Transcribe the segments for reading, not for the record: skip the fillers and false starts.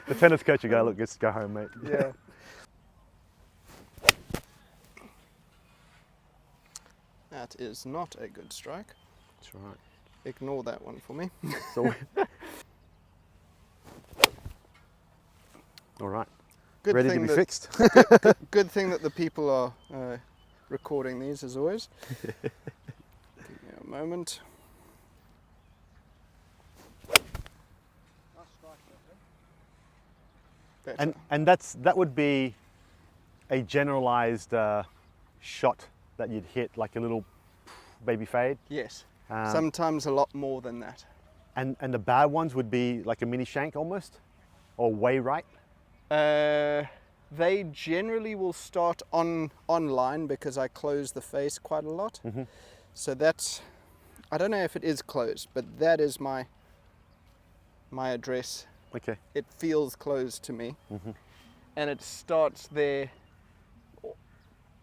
The tennis coach will go, look, just go home, mate. Yeah. That is not a good strike. That's right. Ignore that one for me. So, all right. Good Ready to thing be that, fixed? good thing that the people are recording these as always. Give me a moment. Better. And that would be a generalized shot that you'd hit, like a little baby fade. Yes. Um, Sometimes a lot more than that. And the bad ones would be like a mini shank almost, or way right. They generally will start online because I close the face quite a lot. Mm-hmm. So that's, I don't know if it is closed, but that is my address. Okay. It feels closed to me. Mm-hmm. And it starts there,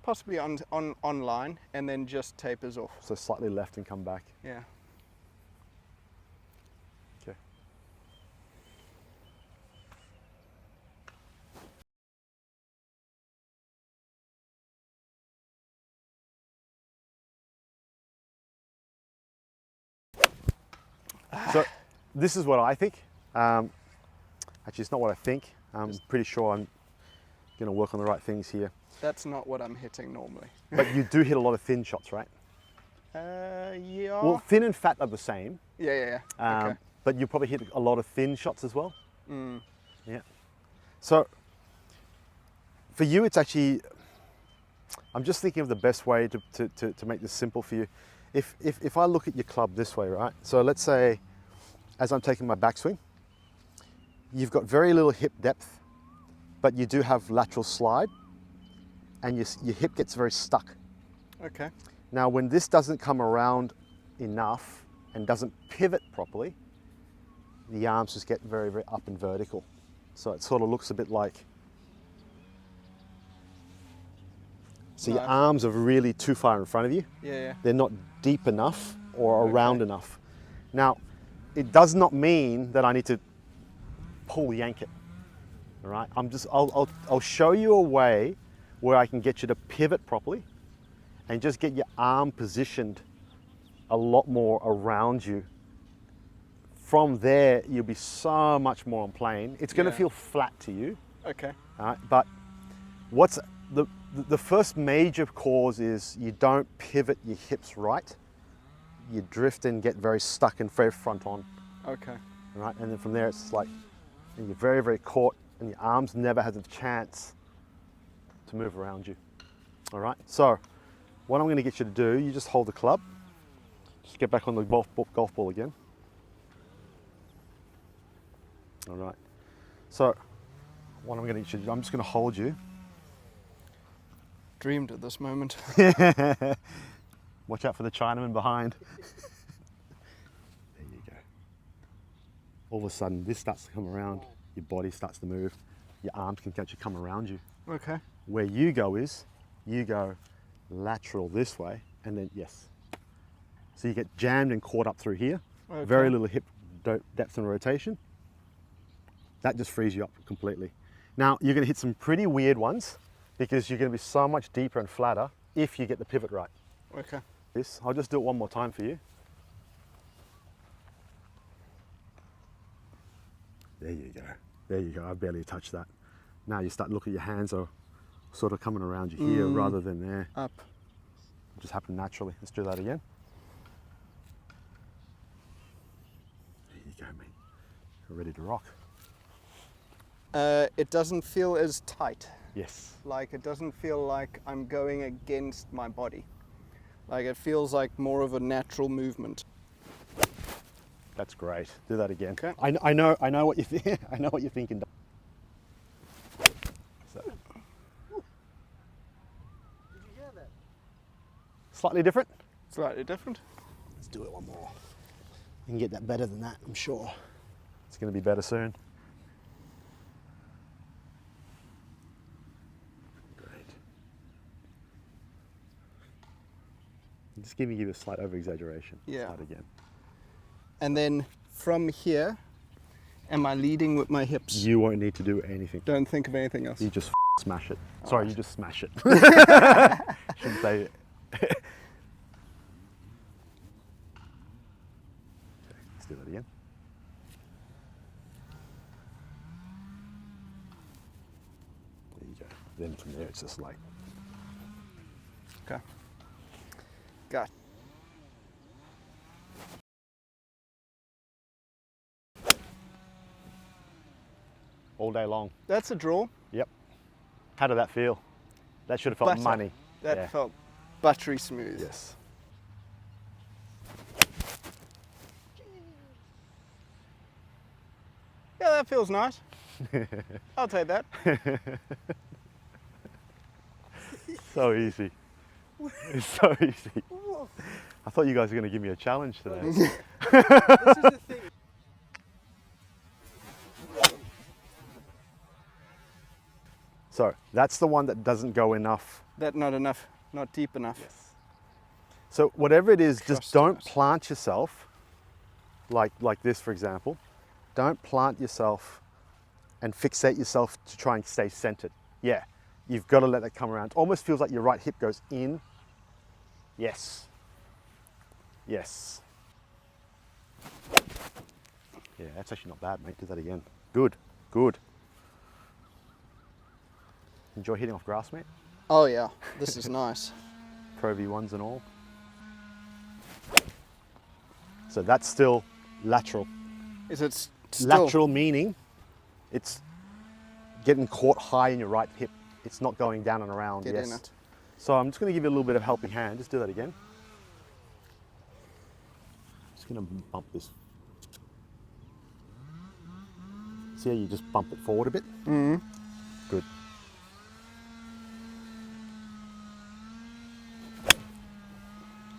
possibly online, and then just tapers off. So slightly left and come back. Yeah. Okay. So this is what I think. Actually, it's not what I think. I'm pretty sure I'm going to work on the right things here. That's not what I'm hitting normally. But you do hit a lot of thin shots, right? Yeah. Well, thin and fat are the same. Yeah. Okay. But you probably hit a lot of thin shots as well. Mm. Yeah. So for you, it's actually, I'm just thinking of the best way to make this simple for you. If I look at your club this way, right? So let's say, as I'm taking my backswing, you've got very little hip depth, but you do have lateral slide, and your hip gets very stuck. Okay. Now, when this doesn't come around enough and doesn't pivot properly, the arms just get very, very up and vertical. So it sort of looks a bit like, so your arms are really too far in front of you. Yeah. They're not deep enough or around enough. Now, it does not mean that I need to pull yank it. All right, I'll show you a way where I can get you to pivot properly and just get your arm positioned a lot more around you. From there, you'll be so much more on plane. It's going to feel flat to you. Okay. All right, but what's the first major cause is you don't pivot your hips right. You drift and get very stuck and very front on. Okay. All right, and then from there it's like you're very, very caught, and your arms never has a chance to move around you. All right, so what I'm going to get you to do, you just hold the club, just get back on the golf ball again. All right, so what I'm going to get you to do, I'm just going to hold you. Dreamed of this moment. Watch out for the Chinaman behind. There you go. All of a sudden, this starts to come around, your body starts to move, your arms can actually come around you. Okay. Where you go is, you go lateral this way, and then yes. So you get jammed and caught up through here. Okay. Very little hip depth and rotation. That just frees you up completely. Now, you're gonna hit some pretty weird ones because you're gonna be so much deeper and flatter if you get the pivot right. Okay. I'll just do it one more time for you. There you go. There you go. I barely touched that. Now you start looking at your hands are sort of coming around you here rather than there. Up. It just happened naturally. Let's do that again. There you go, mate. You're ready to rock. It doesn't feel as tight. Yes. Like it doesn't feel like I'm going against my body. Like it feels like more of a natural movement. That's great. Do that again. Okay. I know what you I know what you're thinking. So. Did you hear that? Slightly different. Slightly different. Let's do it one more. You can get that better than that, I'm sure. It's going to be better soon. Great. Just give you a slight over-exaggeration. Yeah. Start again. And then from here, Am I leading with my hips? You won't need to do anything. Don't think of anything else. You just smash it. Sorry, you just smash it. Shouldn't say it. Let's do that again. There you go. Then from there, it's just like. Okay. Got. All day long. That's a draw. Yep. How did that feel? That should have felt Butter. money. That Yeah. felt buttery smooth. Yes. Yeah, that feels nice. I'll take that. So easy. It's so easy. I thought you guys were going to give me a challenge today. This is the thing. So that's the one that doesn't go enough. That not enough, not deep enough. So whatever it is, Trust just don't us. plant yourself like this, for example. Don't plant yourself and fixate yourself to try and stay centered. Yeah, you've got to let that come around. It almost feels like your right hip goes in. Yes. Yes. Yeah, that's actually not bad, mate. Do that again. Good, good. Enjoy hitting off grass, mate? Oh yeah, this is nice. Pro V1s and all. So that's still lateral. Is it still? Lateral meaning it's getting caught high in your right hip. It's not going down and around. Get yes. in it. So I'm just going to give you a little bit of helping hand. Just do that again. Just going to bump this. See how you just bump it forward a bit? Mm-hmm. Good.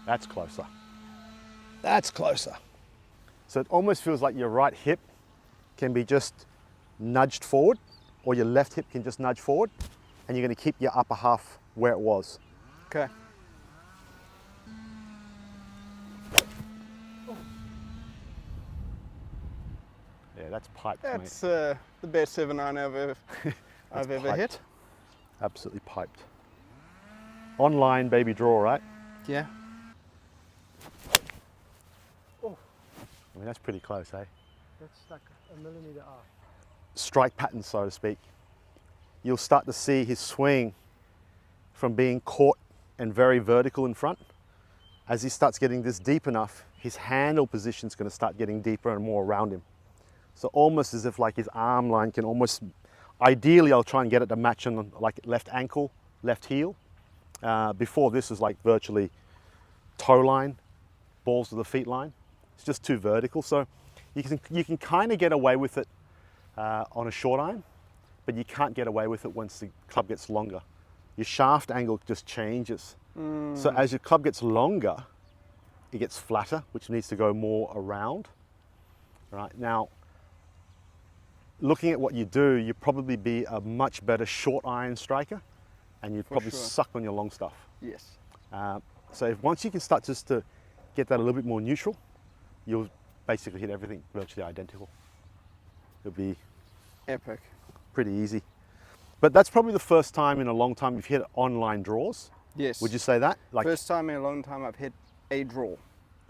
That's closer. That's closer. So it almost feels like your right hip can be just nudged forward, or your left hip can just nudge forward, and you're going to keep your upper half where it was. Okay. Yeah, that's piped, That's mate. the best 7-iron I've ever piped. hit. Absolutely piped. Online baby draw, right? Yeah. I mean, that's pretty close, eh? That's like a millimeter off. Strike pattern, so to speak. You'll start to see his swing from being caught and very vertical in front. As he starts getting this deep enough, his handle position is going to start getting deeper and more around him. So almost as if like his arm line can almost, ideally I'll try and get it to match on like left ankle, left heel. Before this was like virtually toe line, balls to the feet line. It's just too vertical. So you can kind of get away with it on a short iron, but you can't get away with it once the club gets longer. Your shaft angle just changes. So as your club gets longer, it gets flatter, which needs to go more around. Right now, looking at what you do, you'd probably be a much better short iron striker, and you'd probably sure. suck on your long stuff. Yes. So once you can start just to get that a little bit more neutral, you'll basically hit everything virtually identical. It'll be Epic. pretty easy. But that's probably the first time in a long time you've hit online draws. Yes. Would you say that? Like, First time in a long time I've hit a draw.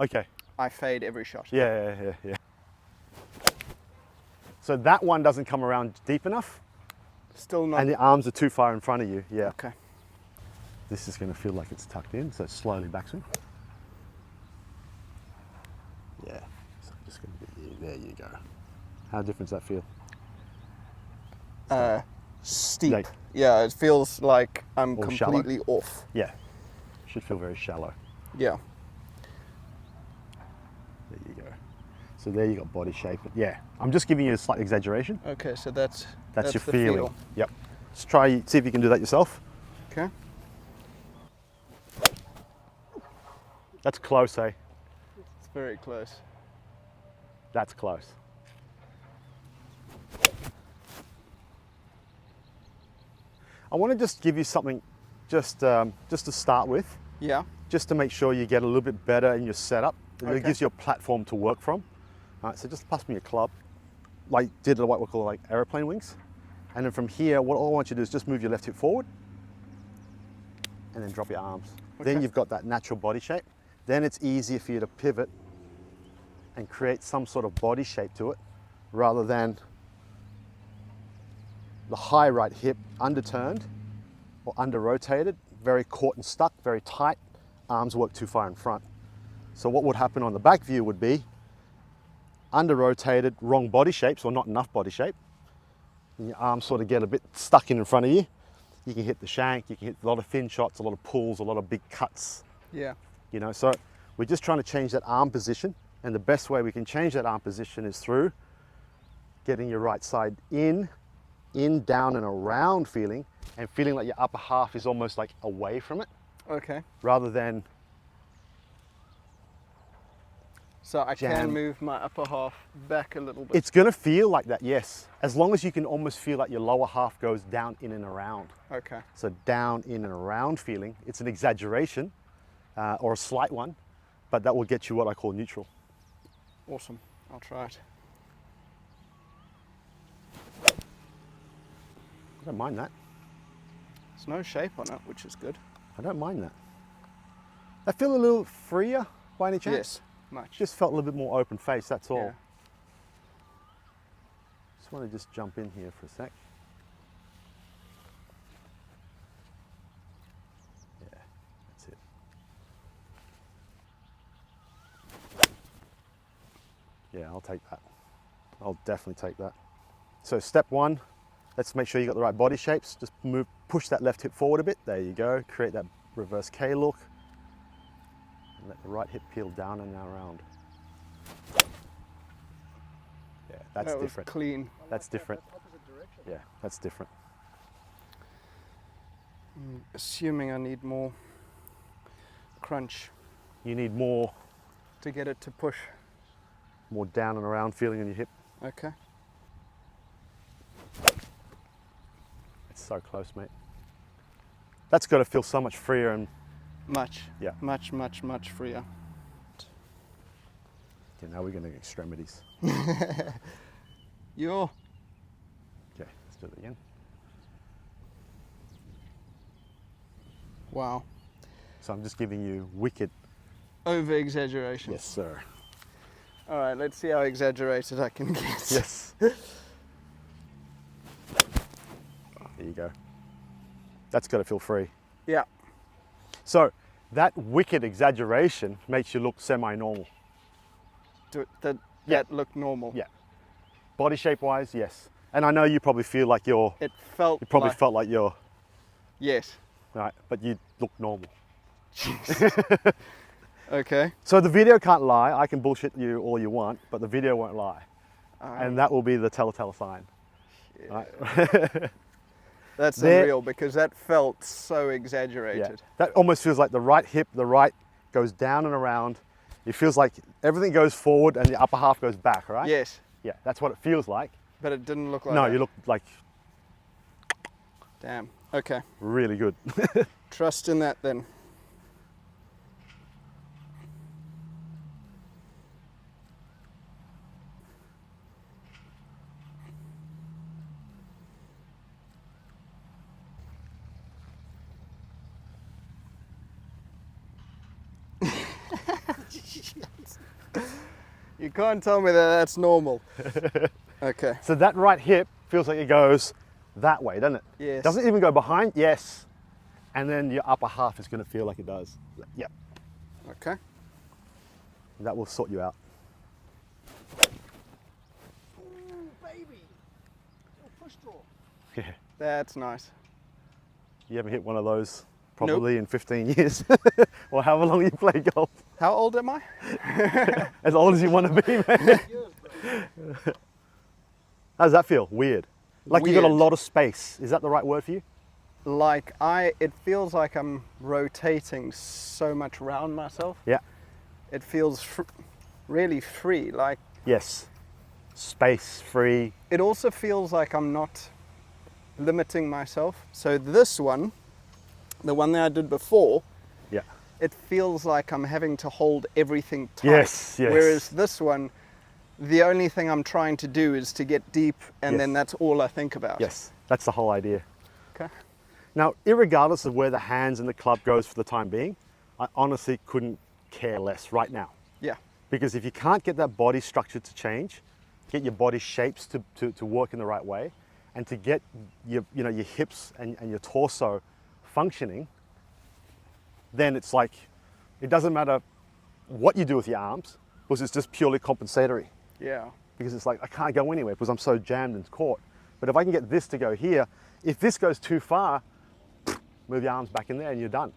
okay. I fade every shot. Yeah. So that one doesn't come around deep enough, Still not. and the arms are too far in front of you. Yeah. Okay. This is going to feel like it's tucked in, so slowly backswing. Yeah. So I'm just going to get you. There you go. How different does that feel? Steep. Like- Yeah, it feels like I'm Or shallow? completely off. Yeah. Should feel very shallow. Yeah. There you go. So there you got body shape. Yeah. I'm just giving you a slight exaggeration. Okay, so that's That's your the feeling. feel. Yep. Let's try, see if you can do that yourself. Okay. That's close, eh? It's very close. That's close. I want to just give you something just to start with, Yeah. just to make sure you get a little bit better in your setup. It Okay. gives you a platform to work from. All right, so just pass me your club. like did what we call like aeroplane wings. And then from here, what all I want you to do is just move your left hip forward and then drop your arms. Okay. Then you've got that natural body shape. Then it's easier for you to pivot and create some sort of body shape to it rather than the high right hip underturned or under rotated, very caught and stuck, very tight, arms work too far in front. So what would happen on the back view would be under rotated, wrong body shapes or not enough body shape. And your arms sort of get a bit stuck in front of you. You can hit the shank, you can hit a lot of thin shots, a lot of pulls, a lot of big cuts. Yeah. You know, so we're just trying to change that arm position. And the best way we can change that arm position is through getting your right side in, down and around feeling, and feeling like your upper half is almost like away from it, Okay. rather than So I jam. can move my upper half back a little bit. It's gonna feel like that, yes. As long as you can almost feel like your lower half goes down, in and around. Okay. So down, in and around feeling. It's an exaggeration or a slight one, but that will get you what I call neutral. Awesome. I'll try it. I don't mind that. There's no shape on it, which is good. I don't mind that. I feel a little freer by any chance. Yes, much. Just felt a little bit more open face, that's all. Yeah. Just want to just jump in here for a sec. Yeah, that's it. Yeah, I'll take that. I'll definitely take that. So step one, let's make sure you got the right body shapes. Just move, push that left hip forward a bit. There you go. Create that reverse K look. And let the right hip peel down and around. Yeah, that's that was different. clean. That's different. Yeah, that's different. Assuming I need more crunch You need more to get it to push. down and around feeling in your hip. Okay. It's so close, mate. That's got to feel so much freer and Much. Yeah. Much, much, much freer. okay, now we're going to extremities. Yo. Okay, let's do it again. Wow. So I'm just giving you wicked. Over exaggeration. Yes, sir. All right, let's see how exaggerated I can get. Yes. There you go. That's got to feel free. Yeah. So that wicked exaggeration makes you look semi-normal. That Yeah. looked normal. Yeah. Body shape wise, yes. And I know you probably feel like you It felt probably like, felt like you're, yes. right, but you look normal. Okay. So the video can't lie. I can bullshit you all you want, but the video won't lie. And that will be the telltale sign. Right? That's There- unreal because that felt so exaggerated. That almost feels like the right hip, the right goes down and around. It feels like everything goes forward and the upper half goes back, right? Yes, Yeah, that's what it feels like. but it didn't look like No, that. you look like Damn. Okay. really good. Trust in that then. You can't tell me that that's normal. Okay. So that right hip feels like it goes that way, doesn't it? Yes. Doesn't even go behind, yes. And then your upper half is going to feel like it does. Yep. Okay. That will sort you out. Ooh, baby. Push draw. Yeah. That's nice. You haven't hit one of those probably in 15 years or however long you play golf. How old am I? As old as you want to be, man. How does that feel? Weird. Like you got a Weird. lot of space. Is that the right word for you? Like it feels like I'm rotating so much around myself. Yeah. It feels really free. Like Yes. Space, free. it also feels like I'm not limiting myself. So this one, the one that I did before, Yeah. it feels like I'm having to hold everything tight. Yes, yes. Whereas this one, the only thing I'm trying to do is to get deep, and Yes. then that's all I think about. Yes, that's the whole idea. Okay. Now, irregardless of where the hands and the club goes for the time being, I honestly couldn't care less right now. Yeah. Because if you can't get that body structure to change, get your body shapes to work in the right way, and to get your hips and your torso functioning, then it's like, it doesn't matter what you do with your arms, because it's just purely compensatory. Yeah. Because it's like, I can't go anywhere because I'm so jammed and caught. But if I can get this to go here, if this goes too far, move your arms back in there and you're done.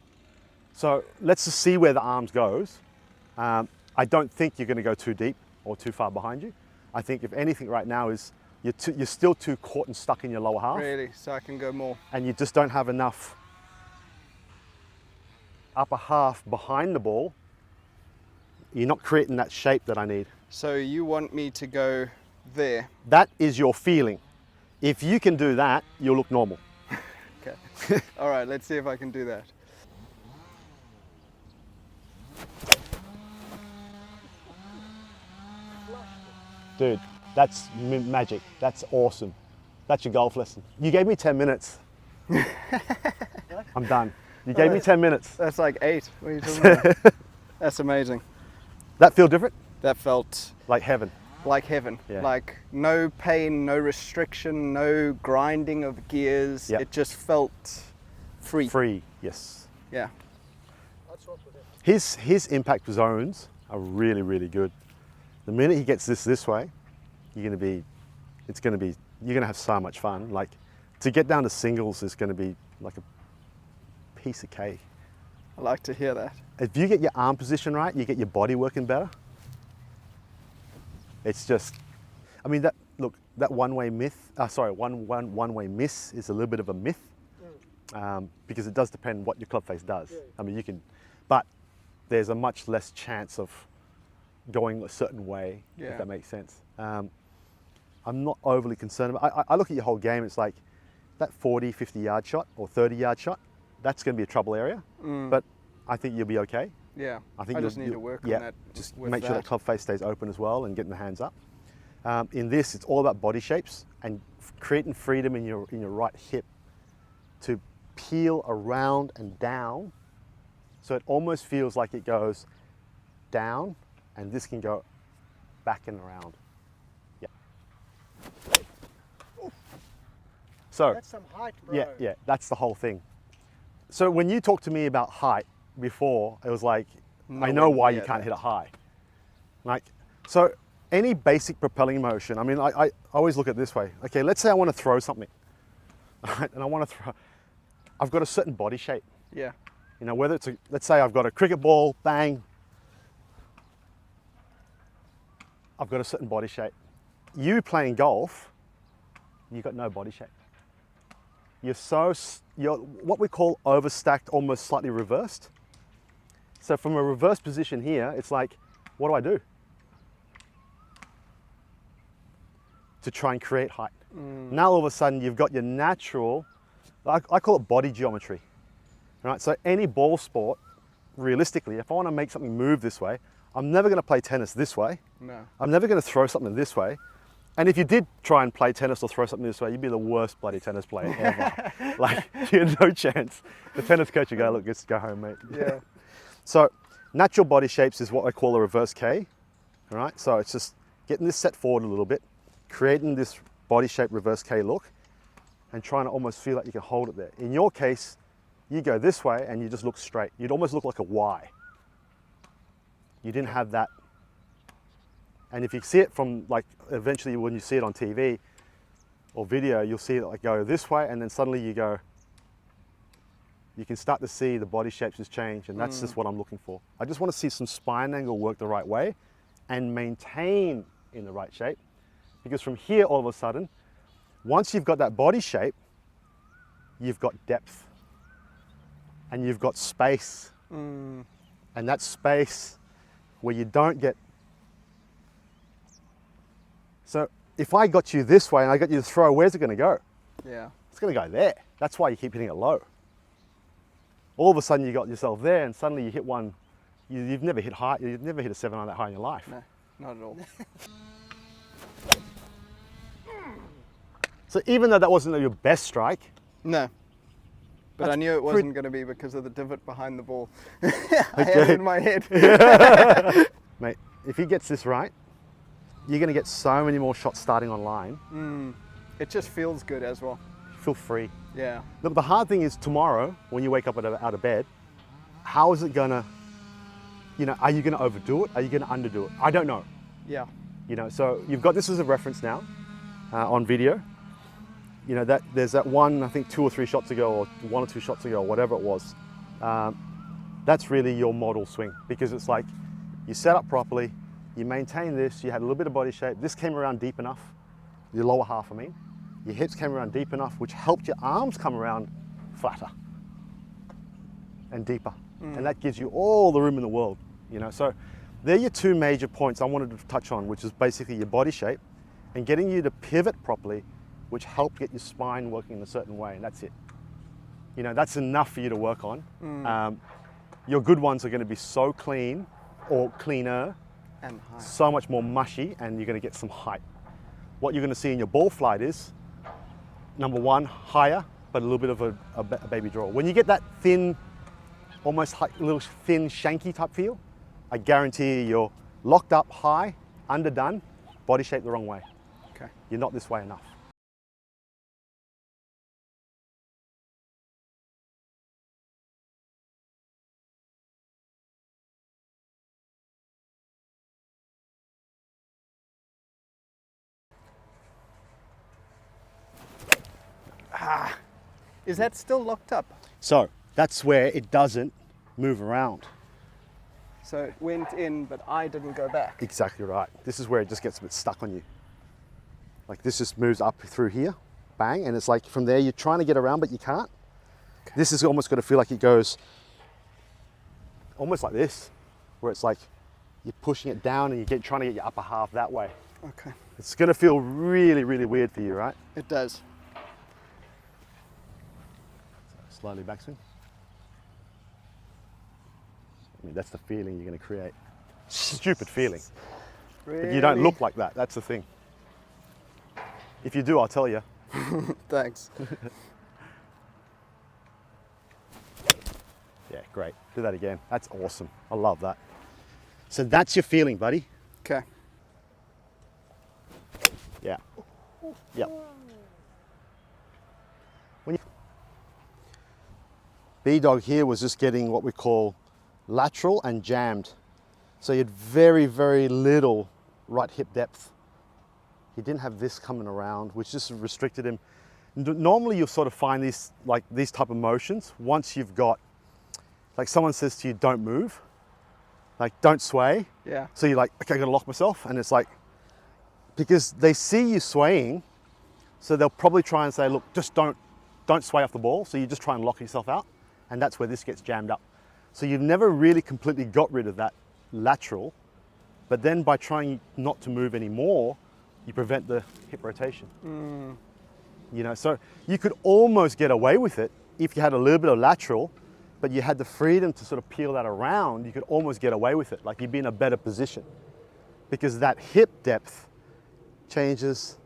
So let's just see where the arms goes. I don't think you're going to go too deep or too far behind you. I think if anything right now is you're still too caught and stuck in your lower half. Really, so I can go more. And you just don't have enough upper half behind the ball. You're not creating that shape that I need. So you want me to go there? That is your feeling. If you can do that, you'll look normal. Okay. All right, let's see if I can do that. Dude, that's magic. That's awesome. That's your golf lesson. You gave me 10 minutes. I'm done. You gave me 10 minutes. That's like 8. What are you talking about? That's amazing. That feel different? That felt Like heaven. like heaven. Yeah. Like no pain, no restriction, no grinding of gears. Yep. It just felt free. Free, yes. Yeah. His impact zones are really, really good. The minute he gets this way, you're gonna have so much fun. Like, to get down to singles is gonna be like a piece of cake. I like to hear that. If you get your arm position right, you get your body working better. It's just, I mean, that one-way one-way miss is a little bit of a myth, because it does depend what your club face does. I mean, but there's a much less chance of going a certain way, if that makes sense. I'm not overly concerned about, I look at your whole game, it's like that 40, 50 yard shot or 30 yard shot, that's going to be a trouble area, but I think you'll be okay. Yeah, I think I just need to work on that. Just with make sure that club face stays open as well and getting the hands up. In this, it's all about body shapes and creating freedom in your right hip to peel around and down, so it almost feels like it goes down, and this can go back and around. Yeah. So That's some height, bro. yeah, that's the whole thing. So when you talked to me about height before, it was like, I know why you can't hit it high. Like, so any basic propelling motion, I mean, I always look at it this way. Okay, let's say I want to throw something, right? And I've got a certain body shape. Yeah. You know, whether it's let's say I've got a cricket ball, bang. I've got a certain body shape. You playing golf, you've got no body shape. You're what we call overstacked, almost slightly reversed. So from a reverse position here, it's like, what do I do to try and create height? Now all of a sudden you've got your natural, I call it body geometry, right? So any ball sport, realistically, if I want to make something move this way, I'm never going to play tennis this way. No. I'm never going to throw something this way. And if you did try and play tennis or throw something this way, you'd be the worst bloody tennis player ever. Like, you had no chance. The tennis coach would go, look, just go home, mate. Yeah. So natural body shapes is what I call a reverse K. All right, so it's just getting this set forward a little bit, creating this body shape reverse K look, and trying to almost feel like you can hold it there. In your case, you go this way and you just look straight. You'd almost look like a Y. You didn't have that. And if you see it from, like, eventually when you see it on TV or video, you'll see it like go this way, and then suddenly you can start to see the body shapes has changed, and that's just what I'm looking for. I just want to see some spine angle work the right way and maintain in the right shape, because from here, all of a sudden, once you've got that body shape, you've got depth and you've got space, and that space where you don't get. So if I got you this way and I got you to throw, where's it going to go? Yeah. It's going to go there. That's why you keep hitting it low. All of a sudden you got yourself there, and suddenly you hit one. You've never hit high. You've never hit a 7 iron that high in your life. No, not at all. So even though that wasn't your best strike, No. But That's I knew it wasn't going to be because of the divot behind the ball. I had Okay. it in my head. mate, if he gets this right, you're going to get so many more shots starting on line. It just feels good as well. Feel free. Yeah. Look, the hard thing is tomorrow when you wake up out of bed, how is it going to, are you going to overdo it? Are you going to underdo it? I don't know. Yeah. So you've got this as a reference now on video. That there's that one, I think 2 or 3 shots ago, or 1 or 2 shots ago, or whatever it was. That's really your model swing, because it's like you set up properly, you maintain this, you had a little bit of body shape, this came around deep enough, your lower half, your hips came around deep enough, which helped your arms come around flatter and deeper. And that gives you all the room in the world, So they're your 2 major points I wanted to touch on, which is basically your body shape and getting you to pivot properly, which helped get your spine working in a certain way, and that's it. That's enough for you to work on. Your good ones are going to be so clean, or cleaner, And high. so much more mushy, and you're going to get some height. What you're going to see in your ball flight is, number 1, higher, but a little bit of a baby draw. When you get that thin, almost like a little thin, shanky type feel, I guarantee you're locked up high, underdone, body shape the wrong way. Okay. You're not this way enough. Is that still locked up? So that's where it doesn't move around. So it went in, but I didn't go back. Exactly right. This is where it just gets a bit stuck on you. Like this just moves up through here, bang, and it's like from there you're trying to get around, but you can't. Okay. This is almost going to feel like it goes almost like this, where it's like you're pushing it down and you're trying to get your upper half that way. Okay. It's going to feel really, really weird for you, right? It does. Slowly backswing. That's the feeling you're going to create. Stupid feeling. Really? But you don't look like that. That's the thing. If you do, I'll tell you. Thanks. Yeah, great. Do that again. That's awesome. I love that. So that's your feeling, buddy. Okay. Yeah. Yep. BDog here was just getting what we call lateral and jammed. So he had very, very little right hip depth. He didn't have this coming around, which just restricted him. Normally you'll sort of find these type of motions once you've got, like someone says to you, don't move, like don't sway. Yeah. So you're like, okay, I gotta lock myself. And it's like, because they see you swaying, so they'll probably try and say, look, just don't sway off the ball. So you just try and lock yourself out. And that's where this gets jammed up. So you've never really completely got rid of that lateral, but then by trying not to move anymore, you prevent the hip rotation. So you could almost get away with it if you had a little bit of lateral, but you had the freedom to sort of peel that around, you could almost get away with it. Like you'd be in a better position because that hip depth changes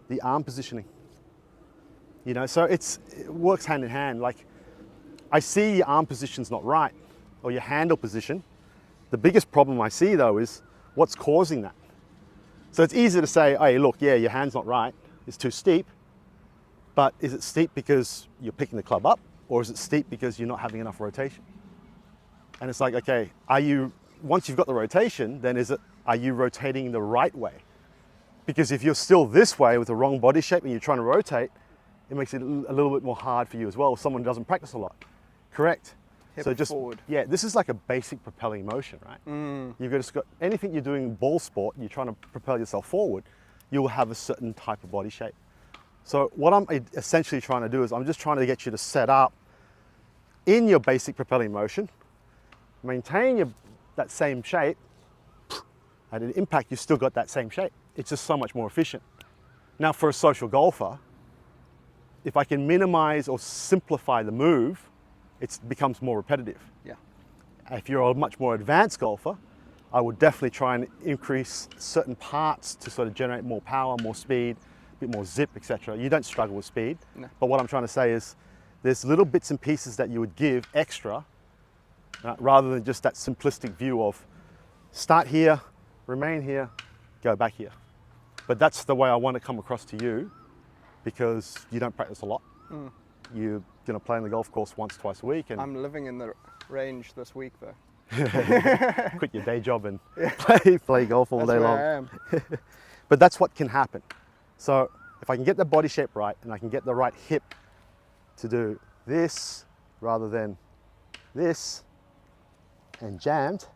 the arm positioning. So it works hand in hand. Like, I see your arm position's not right, or your handle position. The biggest problem I see though is what's causing that. So it's easy to say, hey, look, yeah, your hand's not right, it's too steep, but is it steep because you're picking the club up, or is it steep because you're not having enough rotation? And it's like, okay, once you've got the rotation, then are you rotating the right way? Because if you're still this way with the wrong body shape and you're trying to rotate, it makes it a little bit more hard for you as well if someone doesn't practice a lot. Correct. Hip so just forward. Yeah, this is like a basic propelling motion, right? You've just got anything you're doing ball sport, you're trying to propel yourself forward, you will have a certain type of body shape. So what I'm essentially trying to do is I'm just trying to get you to set up in your basic propelling motion, maintain that same shape, at an impact you've still got that same shape. It's just so much more efficient. Now for a social golfer, if I can minimize or simplify the move, it becomes more repetitive. Yeah. If you're a much more advanced golfer, I would definitely try and increase certain parts to sort of generate more power, more speed, bit more zip, etc., you don't struggle with speed. No. But what I'm trying to say is there's little bits and pieces that you would give extra, right, rather than just that simplistic view of start here, remain here, go back here. But that's the way I want to come across to you, because you don't practice a lot. You're going to play on the golf course once, twice a week. And I'm living in the range this week though. quit your day job and play golf all That's day where long. I am. But that's what can happen. So if I can get the body shape right and I can get the right hip to do this rather than this and jammed.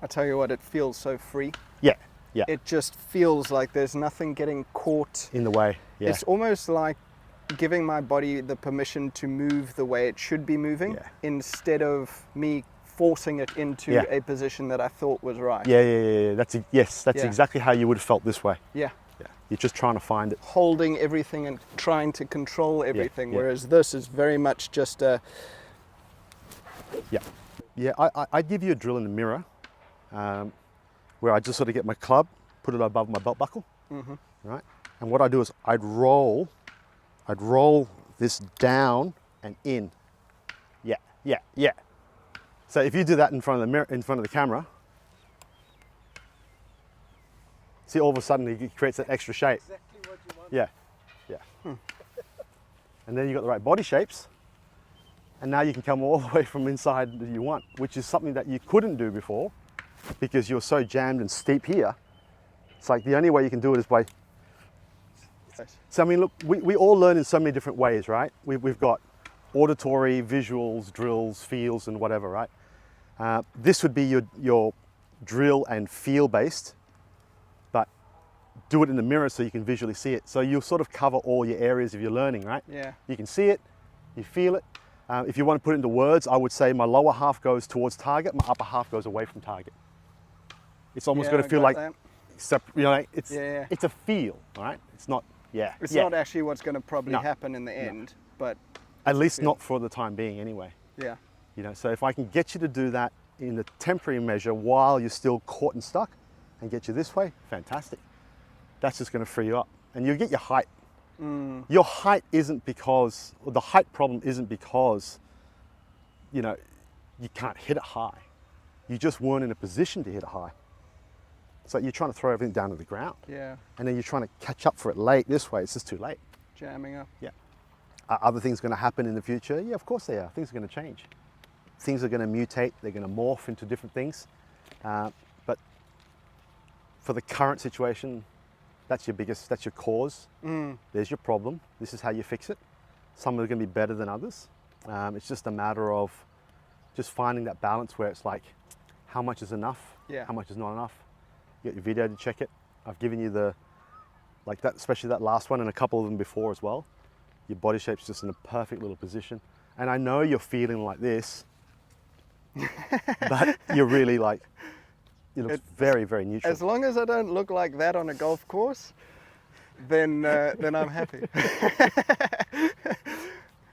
I tell you what, it feels so free. Yeah, yeah. It just feels like there's nothing getting caught. In the way, yeah. It's almost like giving my body the permission to move the way it should be moving, Yeah. instead of me forcing it into Yeah. a position that I thought was right. Yeah. That's Yeah. exactly how you would have felt this way. Yeah. Yeah. You're just trying to find it. Holding everything and trying to control everything, yeah. whereas this is very much just a... Yeah. Yeah, I give you a drill in the mirror where I just sort of get my club, put it above my belt buckle, right? And what I do is I'd roll this down and in. Yeah. So if you do that in front of the mirror, in front of the camera, see, all of a sudden it creates that extra shape. Exactly what you want. Yeah. And then you got the right body shapes, and now you can come all the way from inside that you want, which is something that you couldn't do before because you're so jammed and steep here. It's like the only way you can do it is by... So I mean, look, we all learn in so many different ways, right? We've got auditory, visuals, drills, feels, and whatever, right? This would be your drill and feel based, but do it in the mirror so you can visually see it. So you'll sort of cover all your areas of your learning, right? Yeah. You can see it, you feel it. If you want to put it into words, I would say my lower half goes towards target, my upper half goes away from target. It's almost going to feel like, it's a feel, right? It's not, It's not actually what's going to probably No. happen in the end, but At least feel. not for the time being anyway. yeah. You know, so if I can get you to do that in the temporary measure while you're still caught and stuck and get you this way, fantastic. That's just going to free you up. And you'll get your height. Your height isn't because, or the height problem isn't because, you know, you can't hit it high. You just weren't in a position to hit it high. So you're trying to throw everything down to the ground. Yeah. And then you're trying to catch up for it late this way. It's just too late. Jamming up. Yeah. Are other things going to happen in the future? Yeah, of course they are. Things are going to change. Things are going to mutate. They're going to morph into different things. But for the current situation, that's your cause. There's your problem. This is how you fix it. Some are going to be better than others. It's just a matter of just finding that balance where it's like, how much is enough? Yeah. How much is not enough? You got your video to check it. I've given you like that, especially that last one and a couple of them before as well. Your body shape's just in a perfect little position. And I know you're feeling like this, but you're really like, you look very, very neutral. As long as I don't look like that on a golf course, then I'm happy.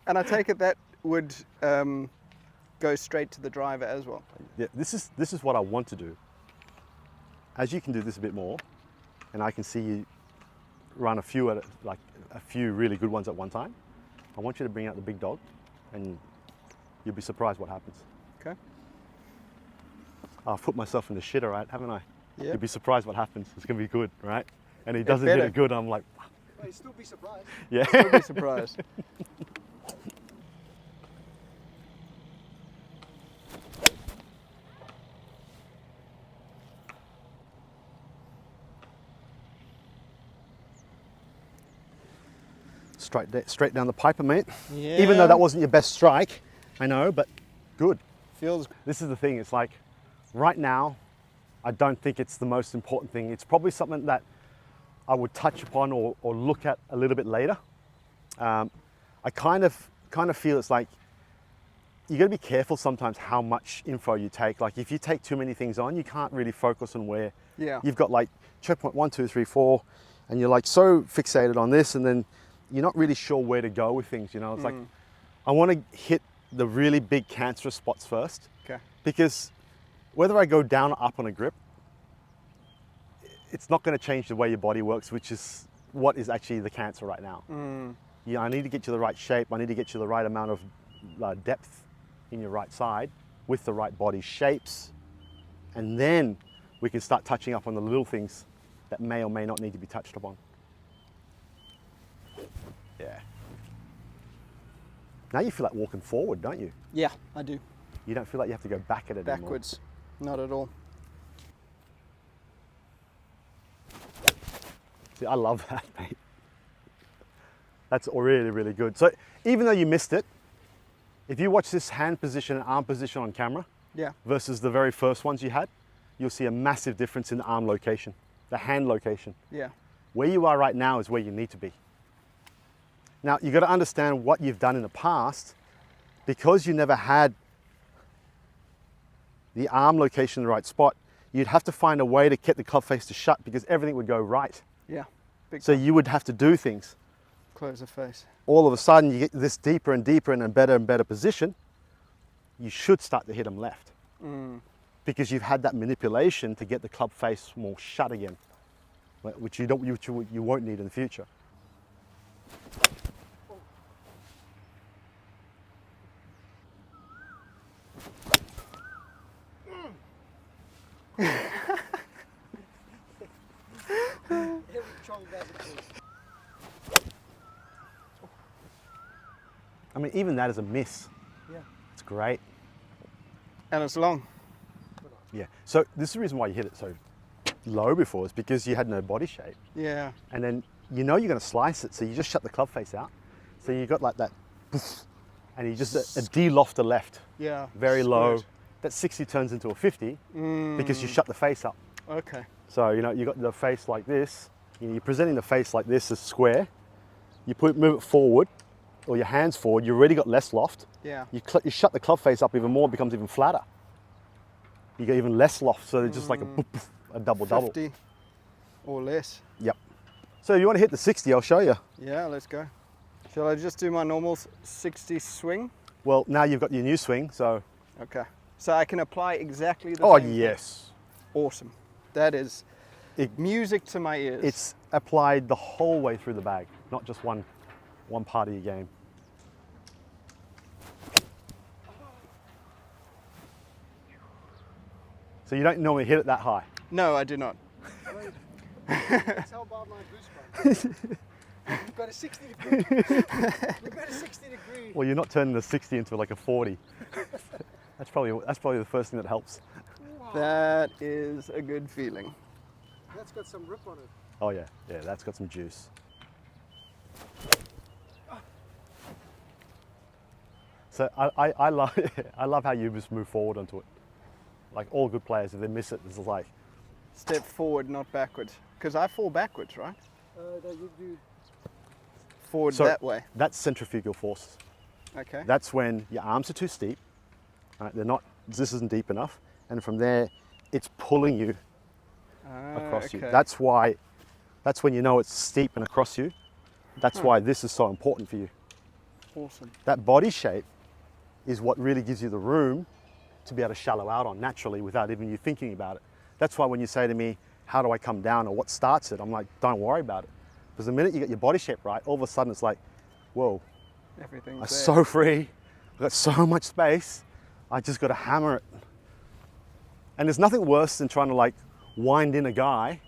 And I take it that would go straight to the driver as well. Yeah, this is what I want to do. As you can do this a bit more, and I can see you run a few really good ones at one time, I want you to bring out the BDog, and you'll be surprised what happens. Okay. I've put myself in the shit, all right, haven't I? Yeah. You'll be surprised what happens. It's going to be good, right? And he It doesn't hit better. it good. I'm like, Well, you'll still be surprised. yeah. You'll be surprised. Straight down the piper, mate. Yeah. Even though that wasn't your best strike, I know, but good. Feels This is the thing. It's like, right now, I don't think it's the most important thing. It's probably something that I would touch upon or look at a little bit later. I kind of feel it's like you got to be careful sometimes how much info you take. Like if you take too many things on, you can't really focus on where you've got like checkpoint 1, 2, 3, 4, and you're like so fixated on this, and then you're not really sure where to go with things. You know, it's like I want to hit the really big cancerous spots first. okay. Because whether I go down or up on a grip, it's not going to change the way your body works, which is what is actually the cancer right now. Yeah, I need to get you the right shape. I need to get you the right amount of depth in your right side with the right body shapes. And then we can start touching up on the little things that may or may not need to be touched upon. Yeah. Now you feel like walking forward, don't you? Yeah, I do. You don't feel like you have to go back at it anymore. Backwards, not at all. See, I love that, mate. That's really, really good. So even though you missed it, if you watch this hand position and arm position on camera Yeah. versus the very first ones you had, you'll see a massive difference in the arm location, the hand location. Yeah. Where you are right now is where you need to be. Now, you've got to understand what you've done in the past. Because you never had the arm location in the right spot, you'd have to find a way to get the club face to shut because everything would go right. Yeah. Big So you would have to do things. close the face. All of a sudden, you get this deeper and deeper and better position. You should start to hit them left because you've had that manipulation to get the club face more shut again, which you won't need in the future. Eric Chong does it too. I mean, even that is a miss. Yeah. It's great. And it's long. Yeah. So this is the reason why you hit it so low before is because you had no body shape. Yeah. And then you know you're going to slice it, so you just shut the club face out. So you got like that, poof, and you just a de-lofter left, Yeah. very low. Squirt. That 60 turns into a 50 because you shut the face up. Okay. So you know you got the face like this. You're presenting the face like this as square. You move it forward, or your hands forward. You already got less loft. Yeah. You shut the club face up even more. It becomes even flatter. You get even less loft, so it's just like a double. 50 or less. Yep. So you want to hit the 60? I'll show you. Yeah, let's go. Shall I just do my normal 60 swing? Well, now you've got your new swing, so. Okay. So I can apply exactly the Oh same thing. yes. Awesome. That is It- music to my ears. It's applied the whole way through the bag, not just one part of your game. So you don't normally hit it that high. No, I do not. That's how about my goosebumps. You've got a 60 degree. You've got a 60 degree. Well, you're not turning the 60 into like a 40. That's probably the first thing that helps. That is a good feeling. That's got some rip on it. Oh yeah, that's got some juice. So I love I love how you just move forward onto it. Like all good players, if they miss it, it's like Step forward, not backwards. Because I fall backwards, right? No, you do. Forward So- that way. that's centrifugal force. Okay. That's when your arms are too steep. Right? This isn't deep enough, and from there, it's pulling you across you. okay. That's when you know it's steep and across you. That's why this is so important for you. Awesome. That body shape is what really gives you the room to be able to shallow out on naturally without even you thinking about it. That's why when you say to me, how do I come down or what starts it? I'm like, don't worry about it. Because the minute you get your body shape right, all of a sudden it's like, whoa, Everything's I'm there. so free. I've got so much space. I just got to hammer it. And there's nothing worse than trying to like wind in a guy,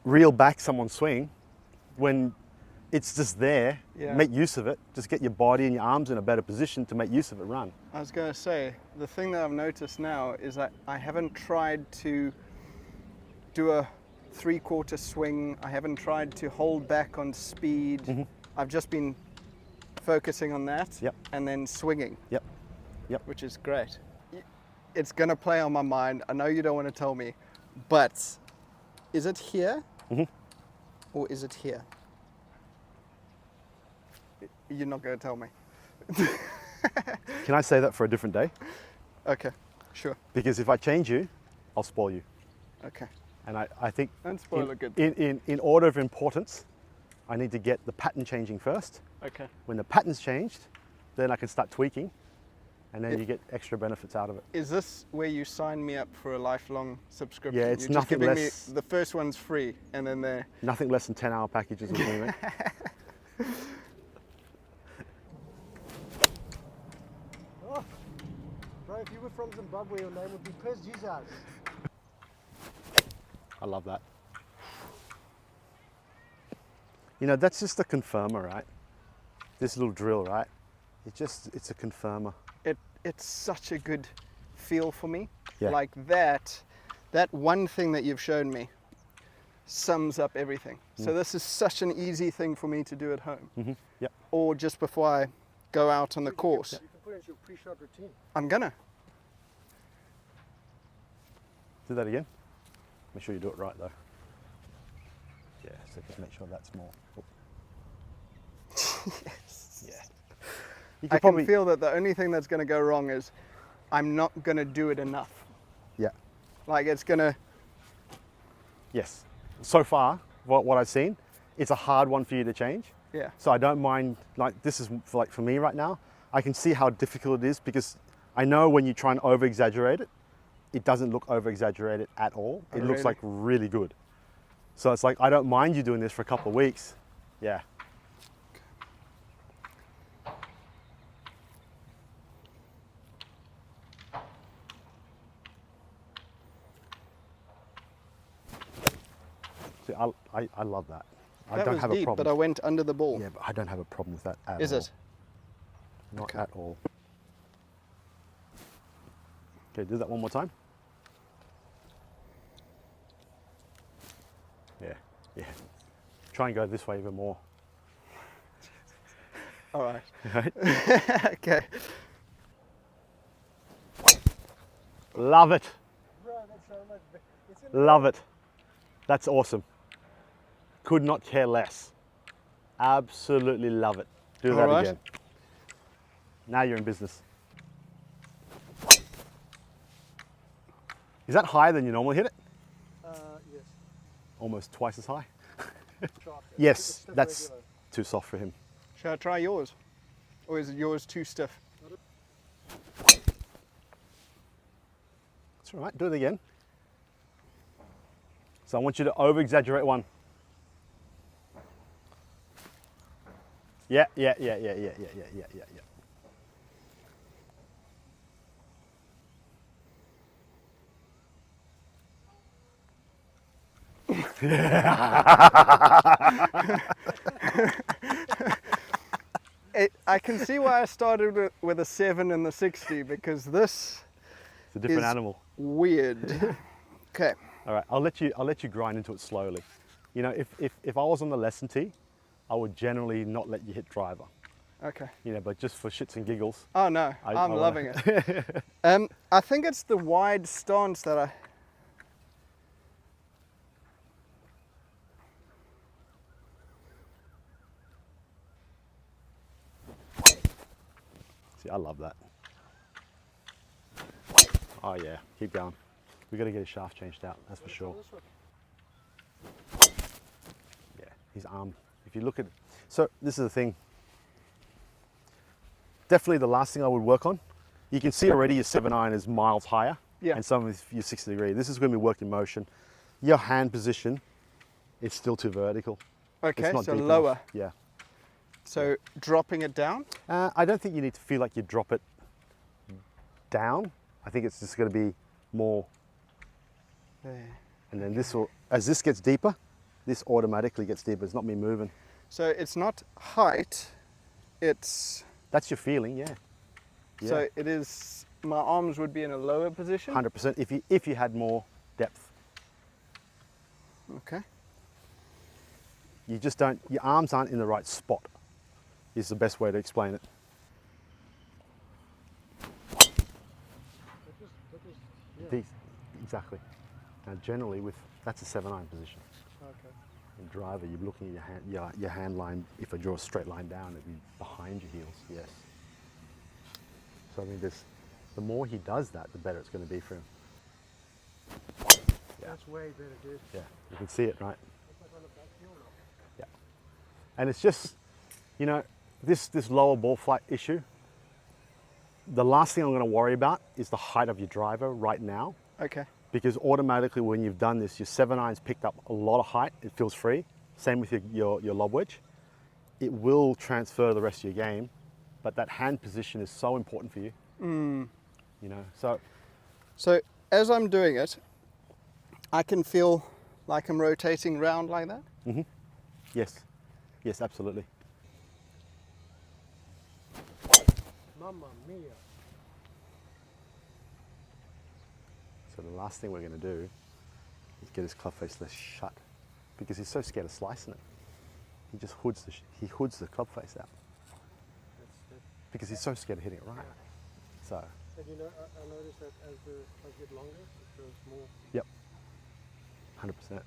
reel back someone's swing when it's just there. Yeah. Make use of it. Just get your body and your arms in a better position to make use of it, run. I was going to say, the thing that I've noticed now is that I haven't tried to do a 3/4 swing. I haven't tried to hold back on speed. I've just been focusing on that Yep. and then swinging, Yep. Yep. which is great. It's going to play on my mind. I know you don't want to tell me, but is it here or is it here? You're not going to tell me. Can I say that for a different day? Okay, sure. Because if I change you, I'll spoil you. Okay. And I think Don't spoil a good in order of importance, I need to get the pattern changing first. Okay. When the pattern's changed, then I can start tweaking. and then you get extra benefits out of it. Is this where you sign me up for a lifelong subscription? Yeah, it's You're nothing just giving less. me the first one's free, and then the Nothing less than 10-hour packages with me, mate. Oh, bro, if you were from Zimbabwe, your name would be Pez Jesus. I love that. You know, that's just a confirmer, right? This little drill, right? It's a confirmer. it's such a good feel for me. Yeah. Like that one thing that you've shown me sums up everything. So this is such an easy thing for me to do at home. Mm-hmm. Yep. Or just before I go out on the course. You can put it into your pre-shot routine. I'm gonna. Do that again. Make sure you do it right though. Yeah, so just make sure that's more. Oh. Yes. Yeah. You I probably can feel that the only thing that's gonna go wrong is I'm not gonna do it enough. Yeah. Like it's gonna. Yes. So far, what I've seen, it's a hard one for you to change. Yeah. So I don't mind, like this is like for me right now, I can see how difficult it is because I know when you try and over-exaggerate it, it doesn't look over-exaggerated at all. Oh, It looks really? like really good. So it's like, I don't mind you doing this for a couple of weeks. Yeah. See, I love that. I That don't was have a deep, problem. but I went under the ball. Yeah, but I don't have a problem with that at all. Is it? Not Okay. at all. Okay, do that one more time. Yeah, yeah. Try and go this way even more. All right. Right? Okay. Love it. Bro, that's so much better. It's in Love it. That's awesome. Could not care less. Absolutely love it. Do All that right. again. Now you're in business. Is that higher than you normally hit it? yes. Almost twice as high. Sharp. Yes, It's stiff that's regular. too soft for him. Shall I try yours? Or is yours too stiff? That's all right, do it again. So I want you to over-exaggerate one. Yeah. I can see why I started with a 7 and the 60 because this It's a different is animal. weird. Okay. All right, I'll let you grind into it slowly. You know, if I was on the lesson tee, I would generally not let you hit driver. Okay. You know, but just for shits and giggles. Oh no, I'm I wanna- loving it. I think it's the wide stance that I. See, I love that. Oh yeah, keep going. We got to get his shaft changed out, that's for sure. This one. Yeah, his arm. If you look at, so this is the thing. Definitely the last thing I would work on. You can see already your 7 iron is miles higher, Yeah. and some of your 60 degree. This is going to be work in motion. Your hand position is still too vertical. Okay, It's not so deep lower. enough. Yeah. So dropping it down. I don't think you need to feel like you drop it down. I think it's just going to be more, There. and then this will, as this gets deeper, this automatically gets deeper. It's not me moving. So it's not height. It's That's your feeling, yeah. so it is. My arms would be in a lower position. 100% if you had more depth. Okay. You just don't, your arms aren't in the right spot, is the best way to explain it. Yeah. Exactly. Now generally that's a 7 iron position. Okay. In driver, you're looking at your hand line, if I draw a straight line down, it'd be behind your heels, yes. So I mean, the more he does that, the better it's going to be for him. Yeah. That's way better, dude. Yeah, you can see it, right? It's like on the back heel now. Yeah. And it's just, you know, this lower ball flight issue, the last thing I'm going to worry about is the height of your driver right now, Okay. because automatically when you've done this, your 7-iron's picked up a lot of height. It feels free. Same with your lob wedge. It will transfer the rest of your game, but that hand position is so important for you. You know, So as I'm doing it, I can feel like I'm rotating round like that? yes, yes, absolutely. Mamma mia. So the last thing we're going to do is get his club face less shut, because he's so scared of slicing it. He just hoods the club face out because he's so scared of hitting it right. So. And you know, I noticed that as the clubs get longer, it goes more. Yep. 100%.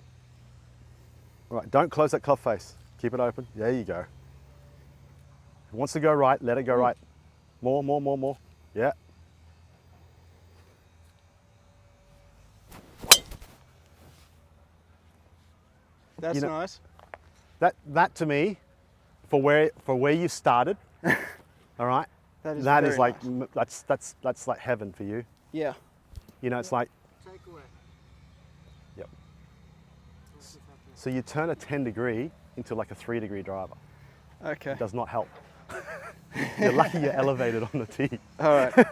All right, don't close that club face. Keep it open. There you go. If it wants to go right, let it go right. More, more, more, more. Yeah. That's You know- nice. That to me, for where you started, all right, That is that very is like nice. that's like heaven for you. Yeah. You know, it's like, Take away. yep. What's happening? So you turn a 10-degree into like a 3-degree driver. Okay. It does not help. You're lucky you're elevated on the tee. All right.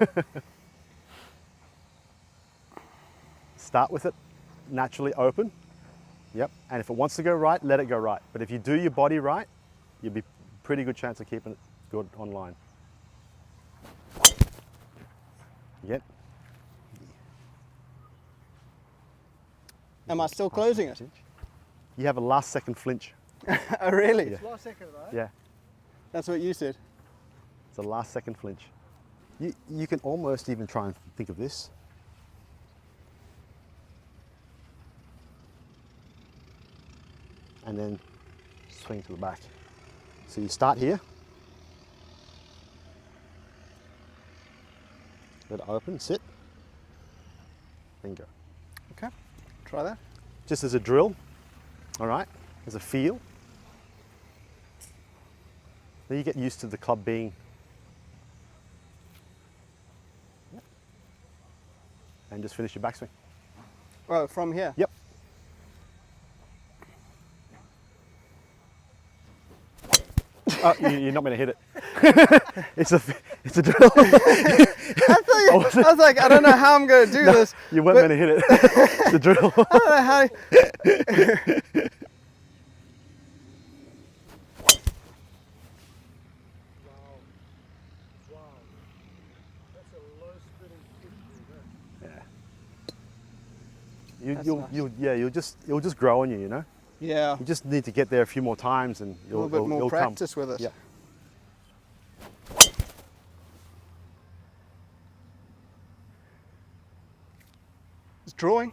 Start with it naturally open. Yep. And if it wants to go right, let it go right. But if you do your body right, you'll be pretty good chance of keeping it good online. Yep. Am I still closing it? You have a last second flinch. Oh, really? Yeah. Last second, right? Yeah. That's what you said. It's a last second flinch. You can almost even try and think of this. And then swing to the back. So you start here. Let it open, sit, then go. Okay. Try that. Just as a drill, all right, as a feel. Then you get used to the club being, and just finish your backswing. Oh, from here? Yep. Oh, you're not going to hit it. it's a drill. I was like, I don't know how I'm going to do this. You weren't meant to hit it. It's a drill. I don't know how. Wow. That's a low spinning kick. That's nice. You'll just grow on you, you know. Yeah. You just need to get there a few more times, and A little bit more you'll practice come. with it. Yeah. It's drawing.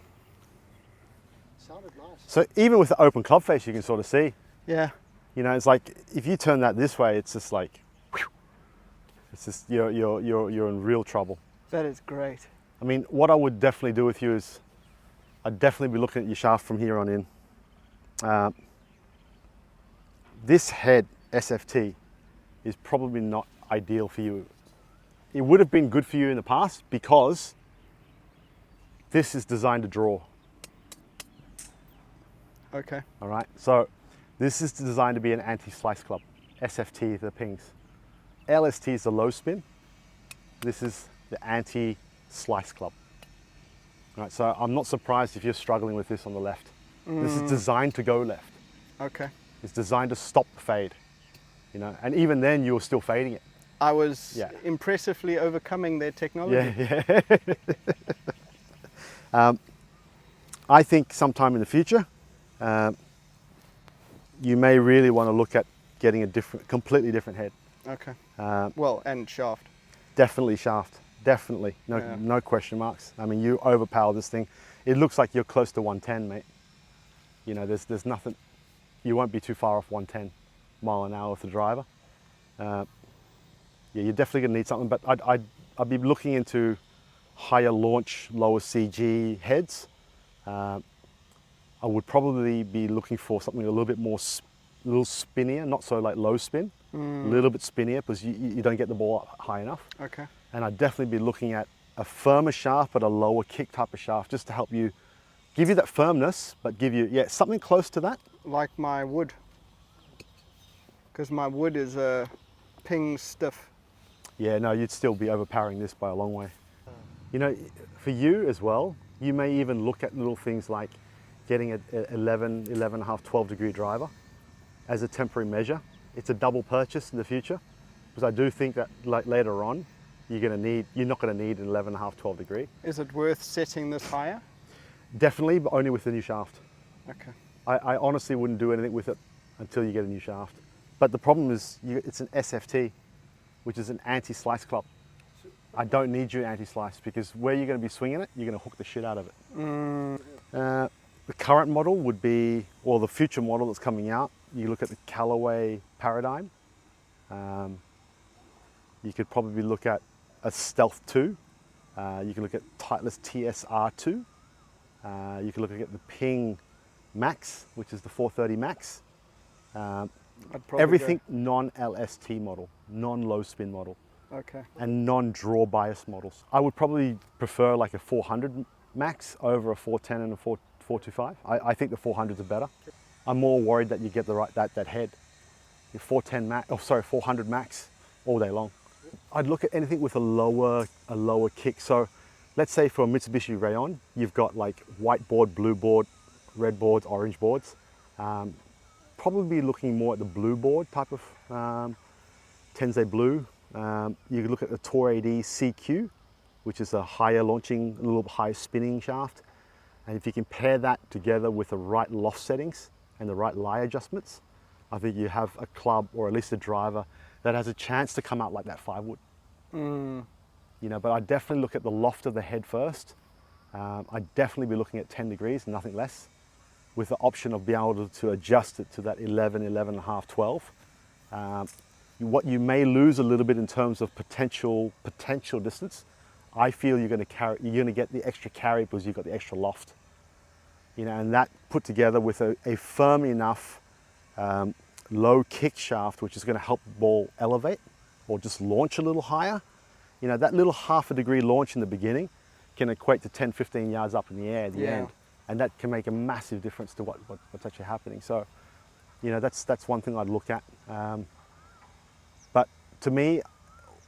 Sounded nice. So even with the open club face, you can sort of see. Yeah. You know, it's like if you turn that this way, it's just like, whew. It's just you're in real trouble. That is great. I mean, what I would definitely do with you is, I'd definitely be looking at your shaft from here on in. This head SFT is probably not ideal for you. It would have been good for you in the past because this is designed to draw. Okay. All right, so this is designed to be an anti-slice club. SFT, the pings. LST is the low spin. This is the anti-slice club. All right, so I'm not surprised if you're struggling with this on the left. This is designed to go left. Okay. It's designed to stop the fade, you know, and even then you're still fading it. I was Yeah. impressively overcoming their technology. Yeah, yeah. I think sometime in the future, you may really want to look at getting a completely different head. Okay. Well, and shaft. Definitely shaft, definitely, Yeah. no question marks. I mean, you overpower this thing. It looks like you're close to 110, mate. You know, there's nothing, you won't be too far off 110 mile an hour with the driver. Yeah, you're definitely gonna need something, but I'd be looking into higher launch, lower CG heads. I would probably be looking for something a little bit more, little spinnier, not so like low spin. a little bit spinnier because you don't get the ball up high enough. Okay. And I'd definitely be looking at a firmer shaft, but a lower kick type of shaft, just to help you, give you that firmness, but give you, yeah, something close to that. Like my wood. Because my wood is a ping stiff. Yeah, no, you'd still be overpowering this by a long way. You know, for you as well, you may even look at little things like getting an 11 and a half, 12 degree driver as a temporary measure. It's a double purchase in the future, because I do think that like later on, you're not going to need an 11 and a half, 12 degree. Is it worth setting this higher? Definitely, but only with the new shaft. Okay. I honestly wouldn't do anything with it until you get a new shaft. But the problem is it's an SFT, which is an anti-slice club. I don't need you anti-slice, because where you're going to be swinging it, you're going to hook the shit out of it. The current model would be, or the future model that's coming out, you look at the Callaway Paradigm. You could probably look at a Stealth 2. You can look at Titleist TSR2. You can look at the Ping Max, which is the 430 Max. Everything non-LST model, non-low spin model. Okay. And non-draw bias models. I would probably prefer like a 400 Max over a 410 and a 425. I think the 400s are better. I'm more worried that you get the right that head. Your 410 Max, 400 Max all day long. I'd look at anything with a lower kick. So let's say for a Mitsubishi Rayon, you've got like white board, blue board, red boards, orange boards. Probably looking more at the blue board type of Tensei Blue. You could look at the Tour AD CQ, which is a higher launching, a little higher spinning shaft. And if you can pair that together with the right loft settings and the right lie adjustments, I think you have a club, or at least a driver, that has a chance to come out like that 5-wood. You know, but I definitely look at the loft of the head first. I'd definitely be looking at 10 degrees, nothing less, with the option of being able to adjust it to that 11, 11 and a half, 12. What you may lose a little bit in terms of potential distance, I feel you're going to get the extra carry because you've got the extra loft. You know, and that put together with a firm enough low kick shaft, which is going to help the ball elevate or just launch a little higher. You know, that little half a degree launch in the beginning can equate to 10, 15 yards up in the air at the end. And that can make a massive difference to what's actually happening. So, you know, that's one thing I'd look at. But to me,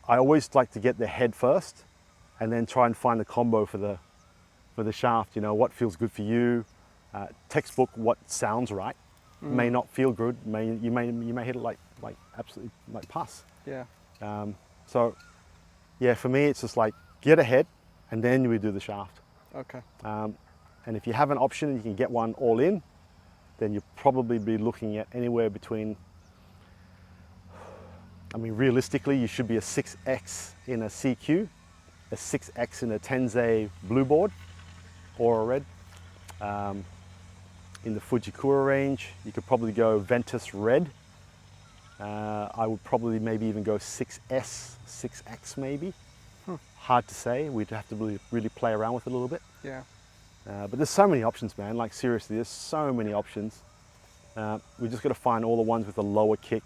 I always like to get the head first and then try and find the combo for the shaft. You know, what feels good for you. Textbook, what sounds right. May not feel good. You may hit it like absolutely like pass. Yeah. So yeah, for me it's just like get ahead and then we do the shaft. Okay. And if you have an option and you can get one all in, then you'll probably be looking at anywhere between, I mean, realistically, you should be a 6X in a CQ, a 6X in a Tensei blue board or a red. In the Fujikura range, you could probably go Ventus red. I would probably maybe even go 6S, 6X maybe. Hard to say. We'd have to really play around with it a little bit. Yeah. But there's so many options, man. Like seriously, there's so many options. We just got to find all the ones with a lower kick,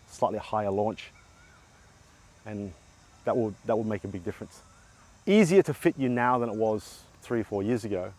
slightly higher launch, and that will make a big difference. Easier to fit you now than it was 3 or 4 years ago.